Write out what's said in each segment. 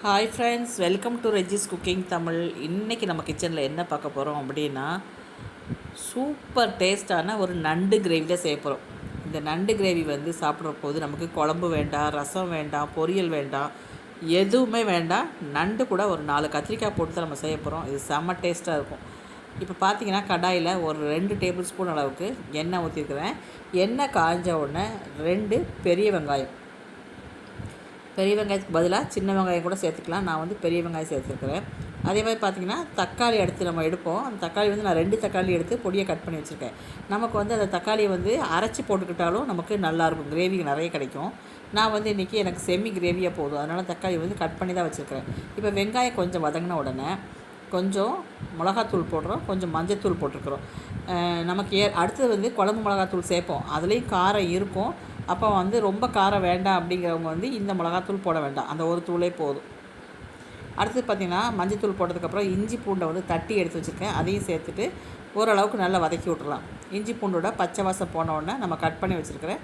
Hi friends, welcome to Regis cooking Tamil. இன்றைக்கி நம்ம கிச்சனில் என்ன பார்க்க போகிறோம் அப்படின்னா, சூப்பர் டேஸ்ட்டான ஒரு நண்டு கிரேவி தான் செய்ய போகிறோம். இந்த நண்டு கிரேவி வந்து சாப்பிட்ற போது நமக்கு குழம்பு வேண்டாம், ரசம் வேண்டாம், பொரியல் வேண்டாம், எதுவுமே வேண்டாம். நண்டு கூட ஒரு 4 கத்திரிக்காய் போட்டு தான் நம்ம செய்ய போகிறோம். இது செம்ம டேஸ்ட்டாக இருக்கும். இப்போ பார்த்தீங்கன்னா, கடாயில் ஒரு 2 டேபிள் ஸ்பூன் அளவுக்கு எண்ணெய் ஊற்றிருக்கிறேன். எண்ணெய் காய்ஞ்ச உடனே 2 பெரிய வெங்காயம், பெரிய வெங்காயத்துக்கு பதிலாக சின்ன வெங்காயம் கூட சேர்த்துக்கலாம். நான் வந்து பெரிய வெங்காயம் சேர்த்துருக்குறேன். அதே மாதிரி பார்த்திங்கன்னா, தக்காளி அடுத்து நம்ம எடுப்போம். அந்த தக்காளி வந்து நான் 2 தக்காளி எடுத்து பொடியை கட் பண்ணி வச்சுருக்கேன். நமக்கு வந்து அந்த தக்காளியை வந்து அரைச்சி போட்டுக்கிட்டாலும் நமக்கு நல்லாயிருக்கும், கிரேவி நிறைய கிடைக்கும். நான் வந்து இன்றைக்கி எனக்கு செமி கிரேவியாக போதும், அதனால் தக்காளி வந்து கட் பண்ணி தான் வச்சுருக்கிறேன். இப்போ வெங்காயம் கொஞ்சம் வதங்கின உடனே கொஞ்சம் மிளகாத்தூள் போடுறோம், கொஞ்சம் மஞ்சத்தூள் போட்டிருக்கிறோம். நமக்கு அடுத்தது வந்து குழம்பு மிளகாத்தூள் சேர்ப்போம், அதுலேயும் காரம் இருக்கும். அப்போ வந்து ரொம்ப காரம் வேண்டாம் அப்படிங்கிறவங்க வந்து இந்த மிளகாத்தூள் போட வேண்டாம், அந்த ஒரு தூளே போதும். அடுத்தது பார்த்திங்கன்னா, மஞ்சத்தூள் போட்டதுக்கப்புறம் இஞ்சி பூண்டை வந்து தட்டி எடுத்து வச்சுருக்கேன், அதையும் சேர்த்துட்டு ஓரளவுக்கு நல்லா வதக்கி விட்றலாம். இஞ்சி பூண்டோட பச்சை வாசம் போனவுடனே நம்ம கட் பண்ணி வச்சுருக்கிற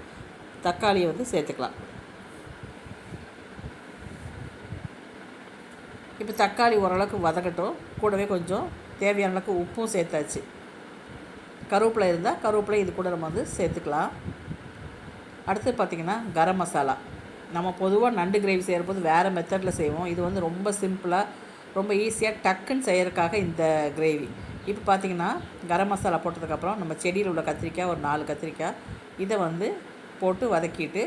தக்காளியை வந்து சேர்த்துக்கலாம். இப்போ தக்காளி ஓரளவுக்கு வதக்கட்டும். கூடவே கொஞ்சம் தேவையான அளவுக்கு உப்பும் சேர்த்தாச்சு. கருவேப்பிலை இருந்தால் கருவேப்பிலை இது கூட நம்ம வந்து சேர்த்துக்கலாம். அடுத்து பார்த்திங்கன்னா, கரம் மசாலா. நம்ம பொதுவாக நண்டு கிரேவி செய்கிறபோது வேறு மெத்தடில் செய்வோம். இது வந்து ரொம்ப சிம்பிளாக, ரொம்ப ஈஸியாக டக்குன்னு செய்கிறதுக்காக இந்த கிரேவி. இப்போ பார்த்திங்கன்னா, கரம் மசாலா போட்டதுக்கப்புறம் நம்ம செடியில் உள்ள கத்திரிக்காய் ஒரு 4 கத்திரிக்காய் இதை வந்து போட்டு வதக்கிட்டு,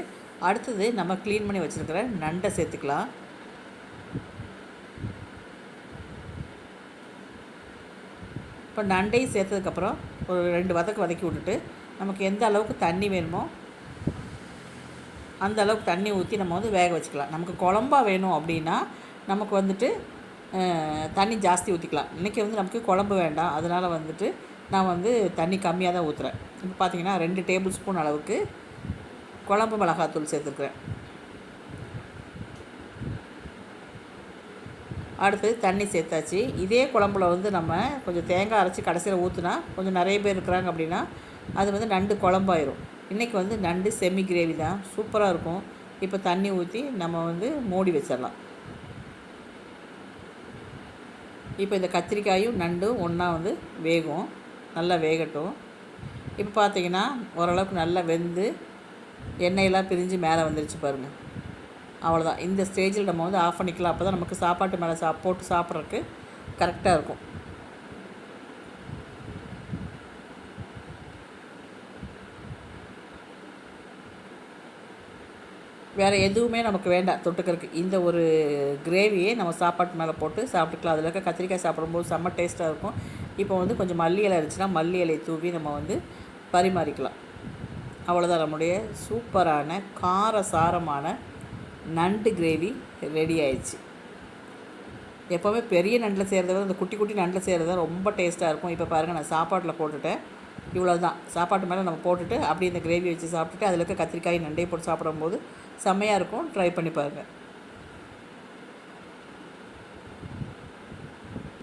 அடுத்தது நம்ம க்ளீன் பண்ணி வச்சுருக்கிற நண்டை சேர்த்துக்கலாம். இப்போ நண்டையும் சேர்த்ததுக்கப்புறம் ஒரு 2 வதக்கி விட்டுட்டு, நமக்கு எந்த அளவுக்கு தண்ணி வேணுமோ அந்த அளவுக்கு தண்ணி ஊற்றி நம்ம வந்து வேக வச்சுக்கலாம். நமக்கு குழம்பா வேணும் அப்படின்னா நமக்கு வந்துட்டு தண்ணி ஜாஸ்தி ஊற்றிக்கலாம். இன்றைக்கி வந்து நமக்கு குழம்பு வேண்டாம், அதனால் வந்துட்டு நான் வந்து தண்ணி கம்மியாக தான் ஊற்றுறேன். இப்போ பார்த்திங்கன்னா, 2 டேபிள் ஸ்பூன் அளவுக்கு குழம்பு மிளகாத்தூள் சேர்த்துருக்குறேன். அடுத்தது தண்ணி சேர்த்தாச்சு. இதே குழம்புல வந்து நம்ம கொஞ்சம் தேங்காய் அரைச்சி கடைசியில் ஊற்றுனா, கொஞ்சம் நிறைய பேர் இருக்கிறாங்க அப்படின்னா அது வந்து நண்டு குழம்பாயிரும். இன்றைக்கி வந்து நண்டு செமி கிரேவி தான், சூப்பராக இருக்கும். இப்போ தண்ணி ஊற்றி நம்ம வந்து மூடி வச்சிடலாம். இப்போ இந்த கத்திரிக்காயும் நண்டும் ஒன்றா வந்து வேகும், நல்லா வேகட்டும். இப்போ பார்த்திங்கன்னா, ஓரளவுக்கு நல்லா வெந்து எண்ணெயெல்லாம் பிரிஞ்சு மேலே வந்துருச்சு பாருங்கள். அவ்வளோதான். இந்த ஸ்டேஜில் நம்ம வந்து ஆஃப் பண்ணிக்கலாம். அப்போ தான் நமக்கு சாப்பாட்டு மேலே போட்டு சாப்பிட்றதுக்கு கரெக்டாக இருக்கும். வேறு எதுவுமே நமக்கு வேண்டாம் தொட்டுக்கிறதுக்கு. இந்த ஒரு கிரேவியே நம்ம சாப்பாட்டு மேலே போட்டு சாப்பிட்டுக்கலாம். அதில் இருக்க கத்திரிக்காய் சாப்பிடும்போது செம்ம டேஸ்ட்டாக இருக்கும். இப்போ வந்து கொஞ்சம் மல்லி இலை இருந்துச்சுன்னா மல்லி இலையை தூவி நம்ம வந்து பரிமாறிக்கலாம். அவ்வளோதான், நம்முடைய சூப்பரான காரசாரமான நண்டு கிரேவி ரெடி ஆயிடுச்சு. எப்போவுமே பெரிய நண்டில் செய்கிறத விட இந்த குட்டி குட்டி நண்டில் செய்கிறது தான் ரொம்ப டேஸ்ட்டாக இருக்கும். இப்போ பாருங்கள், நான் சாப்பாட்டில் போட்டுட்டேன். இவ்வளோ தான். சாப்பாட்டு மேலே நம்ம போட்டுட்டு அப்படியே இந்த கிரேவி வச்சு சாப்பிட்டுட்டு அதில் இருக்க கத்திரிக்காய் நண்டையை போட்டு சாப்பிடும்போது செம்மையாக இருக்கும். ட்ரை பண்ணி பாருங்கள்.